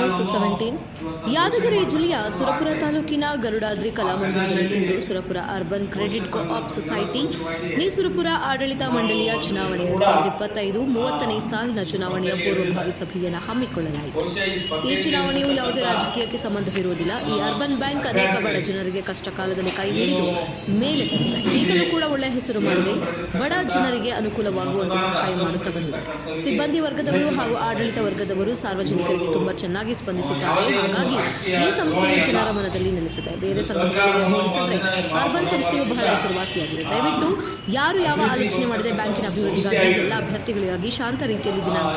News 17 Yadgir ಜಿಲ್ಲೆಯ ಸುರಪುರ ತಾಲೂಕಿನ ಗರುಡಾದ್ರಿ ಕಲಾಮಂದಿರದಲ್ಲಿಂದು Surapura urban credit co-op society Surapura ಆಡಳಿತ ಮಂಡಳಿಯ ಚುನಾವಣೆ 2025 30ನೇ ಸಾಲಿನ ಚುನಾವಣೆಯ ಪೂರ್ವಭಾವಿ ಸಭೆಯನ್ನು ಹಮ್ಮಿಕೊಳ್ಳಲಾಯಿತು. ಈ ಚುನಾವಣೆಯು ಯಾವುದೇ ರಾಜಕೀಯಕ್ಕೆ ಸಂಬಂಧವಿರುವುದಿಲ್ಲ. ಈ ಅರ್ಬನ್ ಬ್ಯಾಂಕ್ ಅನೇಕ ಬಡ ಜನರಿಗೆ ಕಷ್ಟ ಕಾಲದಲ್ಲಿ ಕೈ ಹಿಡಿದು ಮೇಲೆ ಈಗಲೂ ಕೂಡ ಒಳ್ಳೆಯ ಹೆಸರು ಮಾಡಿದೆ. ಬಡ ಜನರಿಗೆ ಅನುಕೂಲವಾಗುವಂತೆ ಸಹಾಯ ಮಾಡುತ್ತಾ ಬಂದಿದೆ. ಸಿಬ್ಬಂದಿ ವರ್ಗದವರು ಹಾಗೂ ಆಡಳಿತ ವರ್ಗದವರು ಸಾರ್ವಜನಿಕರಿಗೆ ತುಂಬಾ ಚೆನ್ನಾಗಿ ಸ್ಪಂದಿಸುತ್ತಾರೆ. ಹಾಗಾಗಿ ಈ ಸಂಸ್ಥೆಯು ಜನರ ಮನದಲ್ಲಿ ನೆಲೆಸಿದೆ. ಬೇರೆ ಸಂಘಟನೆಗಳಿಗೆ ಹೋಲಿಸಿದರೆ ಅರ್ಬನ್ ಸಂಸ್ಥೆಯು ಬಹಳ ಹೆಸರುವಾಸಿಯಾಗಿದೆ. ದಯವಿಟ್ಟು ಯಾರು ಯಾವ ಆಲೋಚನೆ ಮಾಡಿದೆ ಬ್ಯಾಂಕಿನ ಅಭಿವೃದ್ಧಿಗಾಗಿ ಎಲ್ಲ ಅಭ್ಯರ್ಥಿಗಳಿಗಾಗಿ ಶಾಂತ ರೀತಿಯಲ್ಲಿ ದಿನಾಂಕ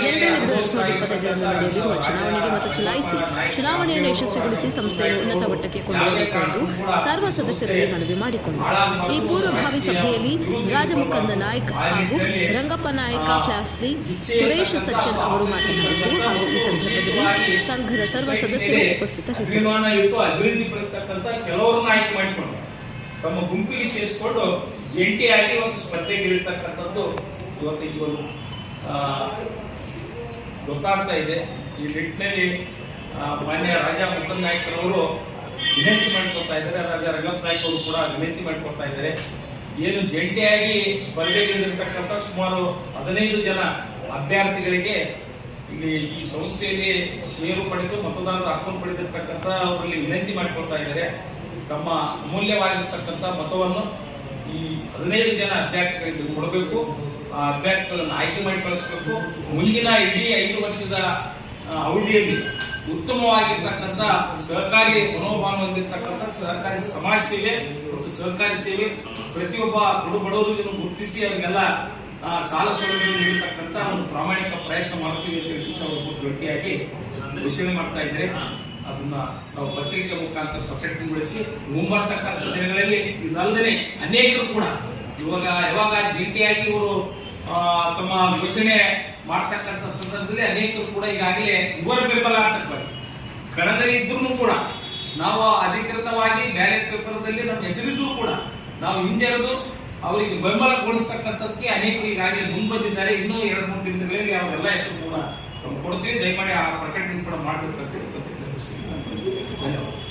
2/2/2025 ನಡೆಯಲಿರುವ ಚುನಾವಣೆಗೆ ಮತ ಚಲಾಯಿಸಿ ಚುನಾವಣೆಯನ್ನು ಯಶಸ್ವಿಗೊಳಿಸಿ ಸಂಸ್ಥೆಯನ್ನು ಉನ್ನತ ಮಟ್ಟಕ್ಕೆ ಕೊಂಡೊಯ್ಯಬೇಕು ಎಂದು ಸರ್ವ ಸದಸ್ಯರಲ್ಲಿ ಮನವಿ ಮಾಡಿಕೊಂಡರು. ಈ ಪೂರ್ವಭಾವಿ ಸಭೆಯಲ್ಲಿ ರಾಜಮುಕಂದ ನಾಯ್ಕ್ ಹಾಗೂ ರಂಗಪ್ಪ ನಾಯಕ ಕ್ಲಾಸ್ಲಿ ಸುರೇಶ್ ಸಚ್ಚನ್ ಅವರು ಮಾತನಾಡಿದರು. ಹಾಗೂ ಈ ಸಂದರ್ಭದಲ್ಲಿ ಸಂಘದ ಸರ್ವ ಸದಸ್ಯರು ಉಪಸ್ಥಿತರಿದ್ದರು. ತಮ್ಮ ಗುಂಪಿಗೆ ಸೇರಿಸಿಕೊಂಡು ಜಂಟಿಯಾಗಿ ಒಂದು ಸ್ಪರ್ಧೆಗಿಳಿರ್ತಕ್ಕಂಥದ್ದು ಇವತ್ತು ಗೊತ್ತಾಗ್ತಾ ಇದೆ. ಈ ನಿಟ್ಟಿನಲ್ಲಿ ಮಾನ್ಯ ರಾಜಾ ಮುಕುಂದ್ ನಾಯ್ಕರವರು ವಿನಂತಿ ಮಾಡಿಕೊಡ್ತಾ ಇದ್ದಾರೆ. ರಾಜಾ ರಂಗಪ್ಪ ನಾಯ್ಕ ಅವರು ಕೂಡ ವಿನಂತಿ ಮಾಡಿಕೊಡ್ತಾ ಇದ್ದಾರೆ. ಏನು ಜಂಟಿಯಾಗಿ ಸ್ಪರ್ಧೆಗಿಳಿದಿರ್ತಕ್ಕಂಥ ಸುಮಾರು 15 ಜನ ಅಭ್ಯರ್ಥಿಗಳಿಗೆ ಇಲ್ಲಿ ಈ ಸಂಸ್ಥೆಯಲ್ಲಿ ಷೇರು ಪಡೆದು ಮತದಾರರ ಹಕ್ಕನ್ನು ಪಡೆದಿರ್ತಕ್ಕಂಥ ಅವರಲ್ಲಿ ವಿನಂತಿ ಮಾಡಿಕೊಡ್ತಾ ಇದ್ದಾರೆ. ತಮ್ಮ ಅಮೂಲ್ಯವಾಗಿರ್ತಕ್ಕಂಥ ಮತವನ್ನು ಈ 15 ಜನ ಅಭ್ಯರ್ಥಿಗಳಿಗೆ ಕೊಡಬೇಕು. ಆ ಅಭ್ಯರ್ಥಿಗಳನ್ನು ಆಯ್ಕೆ ಮಾಡಿ ಕಳಿಸಬೇಕು. ಮುಂದಿನ ಇಡೀ 5 ವರ್ಷದ ಅವಧಿಯಲ್ಲಿ ಉತ್ತಮವಾಗಿರ್ತಕ್ಕಂಥ ಸಹಕಾರಿ ಮನೋಭಾವ ಹೊಂದಿರತಕ್ಕಂಥ ಸಹಕಾರಿ ಸಮಾಜ ಸೇವೆ ಮತ್ತು ಸಹಕಾರಿ ಸೇವೆ ಪ್ರತಿಯೊಬ್ಬ ಬಡವರಿಗೂ ಗುರುತಿಸಿ ಅವರಿಗೆಲ್ಲ ಸಾಲ ಸೌಲಭ್ಯ ನೀಡತಕ್ಕಂಥ ಒಂದು ಪ್ರಾಮಾಣಿಕ ಪ್ರಯತ್ನ ಮಾಡ್ತೀವಿ ಅಂತ ಹೇಳಿ ಅವರು ಜೊತೆಯಾಗಿ ಘೋಷಣೆ ಮಾಡ್ತಾ ಇದ್ದಾರೆ. ಅದನ್ನ ನಾವು ಪತ್ರಿಕೆ ಮುಖಾಂತರ ಪ್ರಕಟಣೆಗೊಳಿಸಿ ಮುಂಬರ್ತಕ್ಕಂಥ ದಿನಗಳಲ್ಲಿ ಇದಲ್ಲದೆ ಅನೇಕರು ಕೂಡ ಯಾವಾಗ ಜಂಟಿಯಾಗಿ ಇವರು ತಮ್ಮ ಘೋಷಣೆ ಮಾಡ್ತಕ್ಕಂಥ ಸಂದರ್ಭದಲ್ಲಿ ಅನೇಕರು ಕೂಡ ಈಗಾಗಲೇ ಇವರ ಬೆಂಬಲಾರ್ಥಕವಾಗಿ ಕಣದಲ್ಲಿ ಇದ್ರೂ ಕೂಡ ನಾವು ಅಧಿಕೃತವಾಗಿ ಬ್ಯಾಲೆಟ್ ಪೇಪರ್ದಲ್ಲಿ ನಮ್ಮ ಹೆಸರಿದ್ದು ಕೂಡ ನಾವು ಹಿಂಜರಿದು ಅವರಿಗೆ ಬೆಂಬಲಗೊಳಿಸ್ತಕ್ಕಂಥದ್ದಕ್ಕೆ ಅನೇಕರು ಈಗಾಗಲೇ ಮುಂಬಂದಿದ್ದಾರೆ. ಇನ್ನೂ 2-3 ದಿನಗಳಲ್ಲಿ ಅವರೆಲ್ಲ ಹೆಸರು ಕೂಡ ಕೊಡ್ತೀವಿ. ದಯಮಾಡಿ ಆ ಪ್ರಕಟಣೆ ಕೂಡ ಮಾಡಬೇಕಂತ ಧನ್ಯವಾದ.